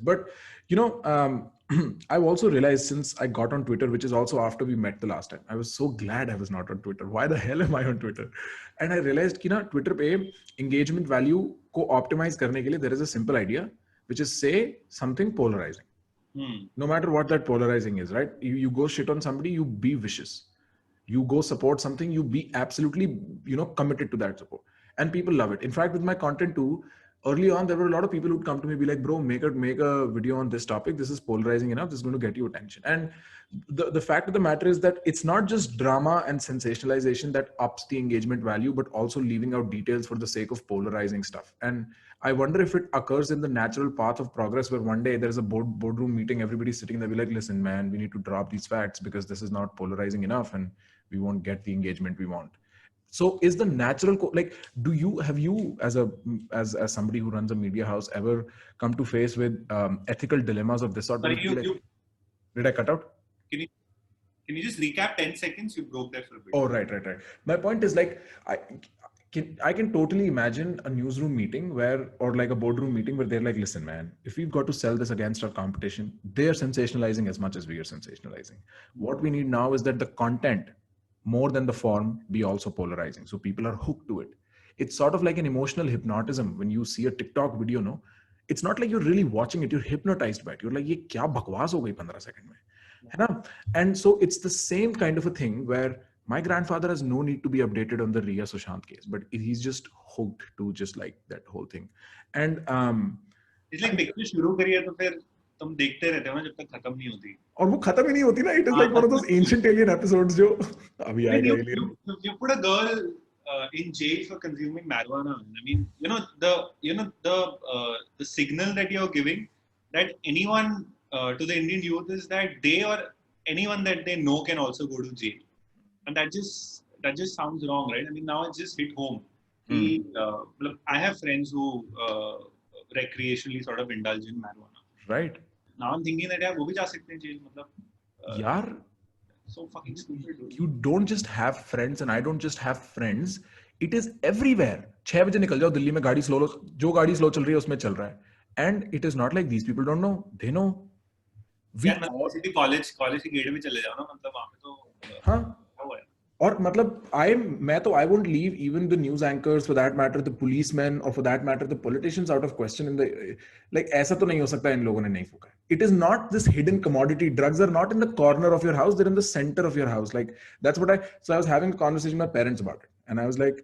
But you know, I've also realized since I got on Twitter, which is also after we met the last time, I was so glad I was not on Twitter. Why the hell am I on Twitter? And I realized कि ना Twitter पे engagement value को optimize करने के लिए there is a simple idea, which is say something polarizing. No matter what that polarizing is, right? You go shit on somebody, you be vicious. You go support something, you be absolutely, committed to that support. And people love it. In fact, with my content too, early on, there were a lot of people who'd come to me and be like, bro, make a video on this topic. This is polarizing enough. This is going to get you attention. And the fact of the matter is that it's not just drama and sensationalization that ups the engagement value, but also leaving out details for the sake of polarizing stuff. And I wonder if it occurs in the natural path of progress where one day there's a boardroom meeting, everybody's sitting there, be like, listen, man, we need to drop these facts because this is not polarizing enough and we won't get the engagement we want. So is the natural have you as somebody who runs a media house ever come to face with ethical dilemmas of this sort? Did I cut out? Can you just recap 10 seconds? You broke that for a bit. Oh, right. My point is I can totally imagine a newsroom meeting or like a boardroom meeting where they're like, listen, man, if we've got to sell this against our competition, they're sensationalizing as much as we are sensationalizing. What we need now is that the content, more than the form, be also polarizing. So people are hooked to it. It's sort of like an emotional hypnotism. When you see a TikTok video, no, it's not like you're really watching it. You're hypnotized by it. You're like, ye kya bakwas ho gayi 15 second mein. And so it's the same kind of a thing where my grandfather has no need to be updated on the Riya Sushant case, but he's just hooked to just like that whole thing. And it's like picture शुरू करिए तो फिर तुम देखते रहते हो ना जब तक खत्म नहीं होती. और वो खत्म ही नहीं होती ना. It is like one of those ancient alien episodes जो अभी आएगा alien. You put a girl in jail for consuming marijuana. I mean, the signal that you're giving that anyone to the Indian youth is that they or anyone that they know can also go to jail, and that just sounds wrong, right? I mean, now it's just hit home. I have friends who recreationally sort of indulge in marijuana. Right. Now I'm thinking that वो भी जा सकते हैं jail, मतलब. यार. So fucking stupid. You don't just have friends, and I don't just have friends. It is everywhere. 6 बजे निकल जाओ दिल्ली में, गाड़ी स्लो जो गाड़ी स्लो चल रही है उसमें चल रहा है. And it is not like these people don't know. They know. College के गेट में चले जाओ ना, मतलब वहाँ पे तो. हाँ. और मतलब I won't leave even the news anchors, for that matter the policemen, or for that matter the politicians out of question in the like. ऐसा तो नहीं हो सकता इन लोगों ने नहीं फूका. It is not this hidden commodity. Drugs are not in the corner of your house, they're in the center of your house. Like that's what I was having a conversation with my parents about it, and I was like,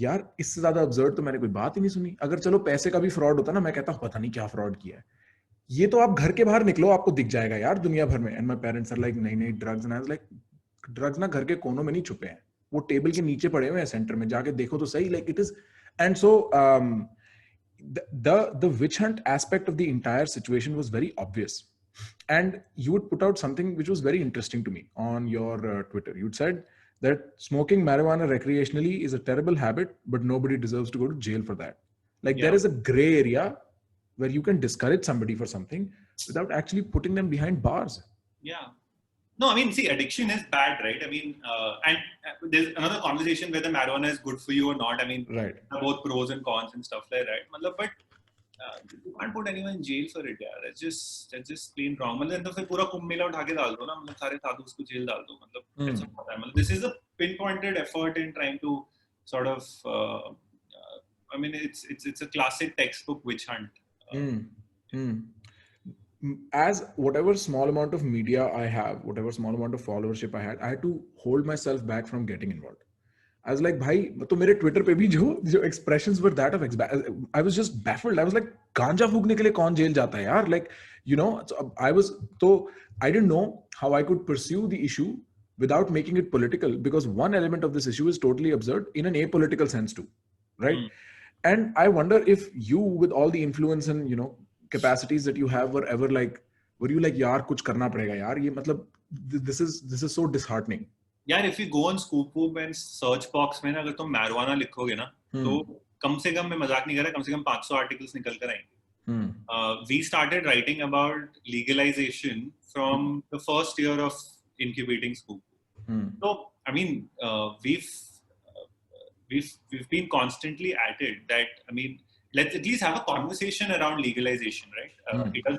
यार इससे ज्यादा absurd तो मैंने कोई बात ही नहीं सुनी. अगर चलो पैसे का भी फ्रॉड होता ना, मैं कहता पता नहीं क्या फ्रॉड किया है. ये तो आप घर के बाहर निकलो आपको दिख जाएगा यार दुनिया भर में. And my parents are like नहीं drugs. And I was like drugs ना घर के कोनों में नहीं छुपे हैं, वो टेबल के नीचे पड़े हुए हैं सेंटर में, जाके देखो तो सही. Like it is. And so the witch hunt aspect of the entire situation was very obvious. And you would put out something which was very interesting to me on your Twitter. You'd said that smoking marijuana recreationally is a terrible habit, but nobody deserves to go to jail for that. Like there is a gray area where you can discourage somebody for something without actually putting them behind bars. Yeah. No, I mean, see, addiction is bad, right? I mean, and there's another conversation whether marijuana is good for you or not. I mean, right. Both pros and cons and stuff like that. But you can't put anyone in jail for it, yeah. That's just plain wrong. मतलब तो फिर पूरा कुंभ मेला उठा के डाल दो ना, मतलब सारे साधु उसको जेल डाल दो. मतलब ऐसा होता है. मतलब this is a pinpointed effort in trying to sort of, I mean, it's a classic textbook witch hunt. As whatever small amount of media I have, whatever small amount of followership I had to hold myself back from getting involved. I was like, भाई तो मेरे Twitter पे भी जो expressions were that of I was just baffled. I was like, गांजा फूकने के लिए कौन जेल जाता है यार? Like, you know, so I didn't know how I could pursue the issue without making it political, because one element of this issue is totally absurd in an apolitical sense too, right? And I wonder if you, with all the influence and capacities that you have, were you like यार कुछ करना पड़ेगा यार, ये मतलब this is so disheartening. यार, if you go on ScoopWhoop and search box में ना अगर तुम marijuana लिखोगे ना, तो कम से कम, मैं मजाक नहीं कर रहा, कम से कम 500 articles निकल कर आएंगे. We started writing about legalization from the first year of incubating ScoopWhoop. So I mean, we've been constantly at it. That, I mean, let's at least have a conversation around legalization, right?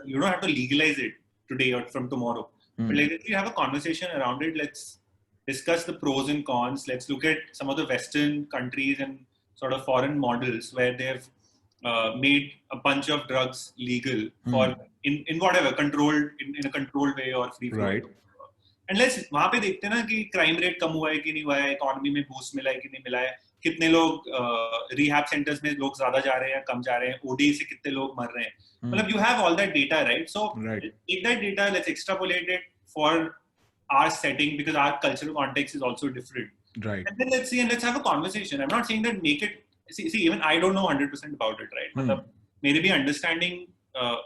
You don't have to legalize it today or from tomorrow, but let's have a conversation around it. Let's discuss the pros and cons. Let's look at some of the Western countries and sort of foreign models where they've made a bunch of drugs legal for in whatever controlled in a controlled way or free flow. Right. And let's वहाँ पे देखते हैं ना कि crime rate कम हुआ है कि नहीं हुआ है, economy में boost मिला है कि नहीं मिला है, कितने लोग rehab centers में लोग ज़्यादा जा रहे हैं, कम जा रहे हैं, OD से कितने लोग मर रहे हैं. मतलब you have all that data, right? So take that data, let's extrapolate it for our setting because our cultural context is also different. Right. And then let's see and let's have a conversation. I'm not saying that make it. See, even I don't know 100% about it, right? मतलब मेरी भी understanding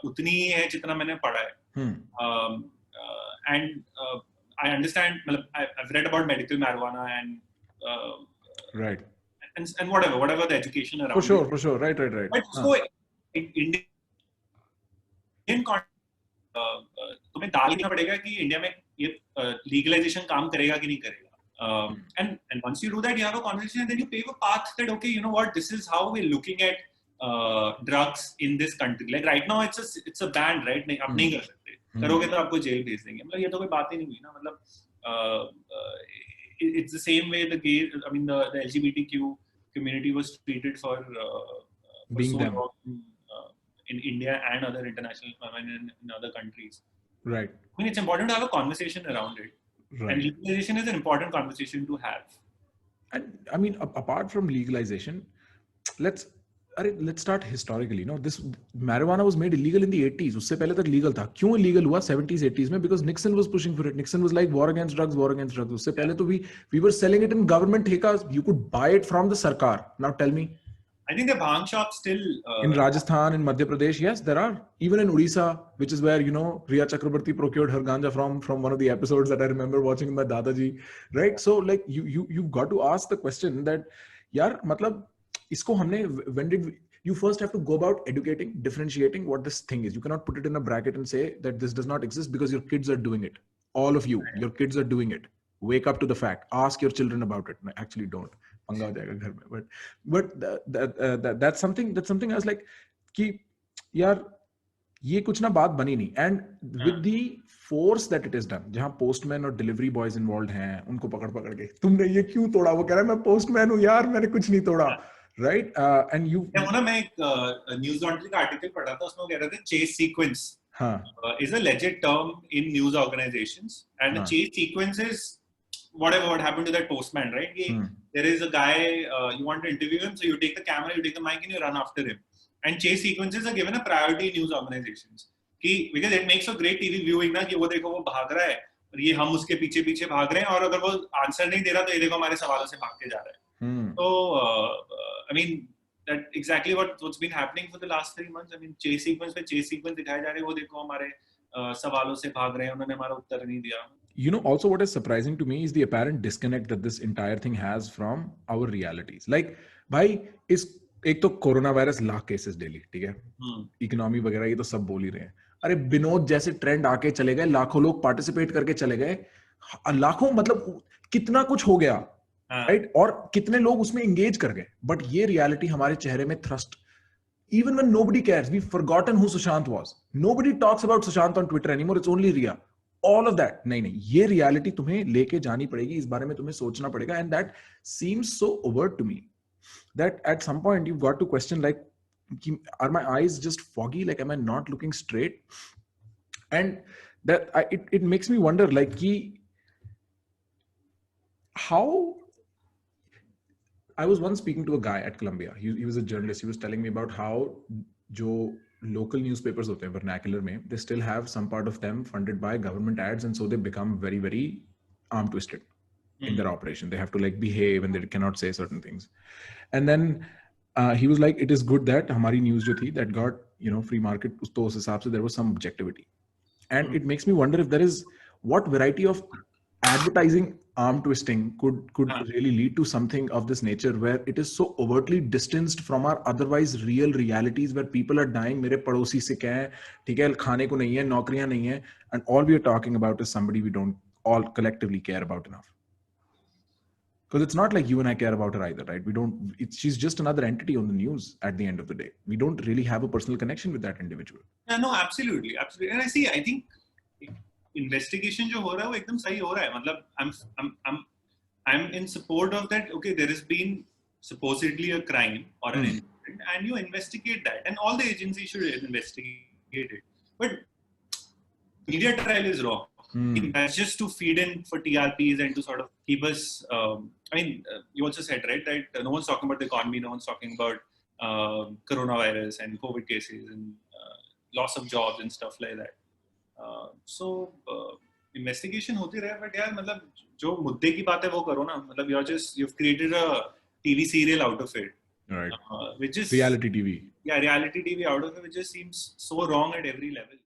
उतनी ही है जितना मैंने पढ़ा है. And I understand. I've read about medical marijuana and right. And whatever the education around. For sure. Right. But उसको Indian तुम्हें डाल देना पड़ेगा कि इंडिया में ये legalization काम करेगा कि नहीं करेगा. And once you do that, you have a conversation, and then you pave a path that okay, you know what, this is how we're looking at drugs in this country. Like right now, it's a ban, right? नहीं आप नहीं कर सकते. करोगे तो आपको jail भेज देंगे. मतलब ये तो कोई बात ही नहीं हुई ना. मतलब it's the same way the gay, I mean the LGBTQ community was treated for being so them long, in India and other international, I mean in other countries. Right. I mean it's important to have a conversation around it. Right. And legalization is an important conversation to have. And I mean, apart from legalization, let's start historically. This marijuana was made illegal in the 80s. उससे पहले तक legal था. क्यों illegal हुआ 70s, 80s में? Because Nixon was pushing for it. Nixon was like war against drugs. उससे पहले तो we were selling it in government ठेका. You could buy it from the sarkar. Now tell me. I think the bhang shops still in Rajasthan, in Madhya Pradesh, yes, there are. Even in Odisha, which is where Riya Chakrabarti procured her ganja from one of the episodes that I remember watching with my Dadaji, right? So like you've got to ask the question that, yaar, matlab, isko humne, when did you first have to go about educating, differentiating what this thing is. You cannot put it in a bracket and say that this does not exist because your kids are doing it. All of you, your kids are doing it. Wake up to the fact. Ask your children about it. No, actually don't. But that's something I was like कि यार ये कुछ ना बात बनी नहीं. And with the force that it is done, जहाँ postmen और delivery boys involved हैं, उनको पकड़ के तुमने ये क्यों तोड़ा? वो कह रहा है मैं postman हूँ यार, मैंने कुछ नहीं तोड़ा. Right? And you. मैं एक news laundry का article पढ़ा था, उसमें कह रहे थे chase sequence is a legit term in news organizations, and the chase sequence is whatever what happened to that postman, right? There is a guy, you want to interview him, so you take the camera, you take the mic, and you run after him. And chase sequences are given a priority in news organizations. Because it makes a great TV viewing ना कि वो देखो वो भाग रहा है और ये हम उसके पीछे पीछे भाग रहे हैं और अगर वो आंसर नहीं दे रहा तो ये देखो हमारे सवालों से भाग के जा रहा है. So I mean that exactly what's been happening for the last 3 months. I mean chase sequence दिखाए जा रहे हैं, वो देखो हमारे सवालों से भाग रहे हैं, उन्होंने हमारा उत्तर नहीं दिया. Also what is surprising to me is the apparent disconnect that this entire thing has from our realities. Like, भाई एक तो corona virus lakh cases daily, ठीक है, इकोनॉमी वगैरह ये तो सब बोल ही रहे हैं. अरे विनोद जैसे ट्रेंड आके चले गए, लाखों लोग पार्टिसिपेट करके चले गए, लाखों, मतलब कितना कुछ हो गया, राइट? और कितने लोग उसमें एंगेज कर गए. बट ये रियलिटी हमारे चेहरे में thrust. Even when nobody cares, we've forgotten who Sushant was. Nobody talks about Sushant on Twitter anymore. It's only Riya. All of that. नहीं, ये reality तुम्हें लेके जानी पड़ेगी, इस बारे में तुम्हें सोचना पड़ेगा. And that seems so overt to me that at some point you've got to question, like, are my eyes just foggy? Like, am I not looking straight? And that it makes me wonder, like, how. I was once speaking to a guy at Columbia. He was a journalist. He was telling me about how jo local newspapers hote hain, vernacular mein, they still have some part of them funded by government ads, and so they become very, very arm twisted in their operation. They have to like behave and they cannot say certain things. And then he was like, it is good that hamari news jo thi, that got, free market, to us hisab se there was some objectivity. And it makes me wonder if there is what variety of advertising arm twisting could really lead to something of this nature, where it is so overtly distanced from our otherwise real realities, where people are dying. मेरे पड़ोसी से क्या है, ठीक है, खाने को नहीं है, नौकरियां नहीं है, and all we are talking about is somebody we don't all collectively care about enough. Because it's not like you and I care about her either, right? She's just another entity on the news at the end of the day. We don't really have a personal connection with that individual. Yeah, no, absolutely. And I think investigation जो हो रहा है वो एकदम सही हो रहा है. मतलब I'm in support of that. Okay, there has been supposedly a crime or an incident, and you investigate that, and all the agencies should investigate it. But media trial is wrong. That's just to feed in for TRPs and to sort of keep us. You also said right. No one's talking about the economy. No one's talking about coronavirus and COVID cases and loss of jobs and stuff like that. So investigation होती रहे, but यार मतलब जो मुद्दे की बात है वो करो ना. मतलब you've created a TV serial out of it. Right. Which is reality TV. Yeah, reality TV out of it, which just seems so wrong at every level.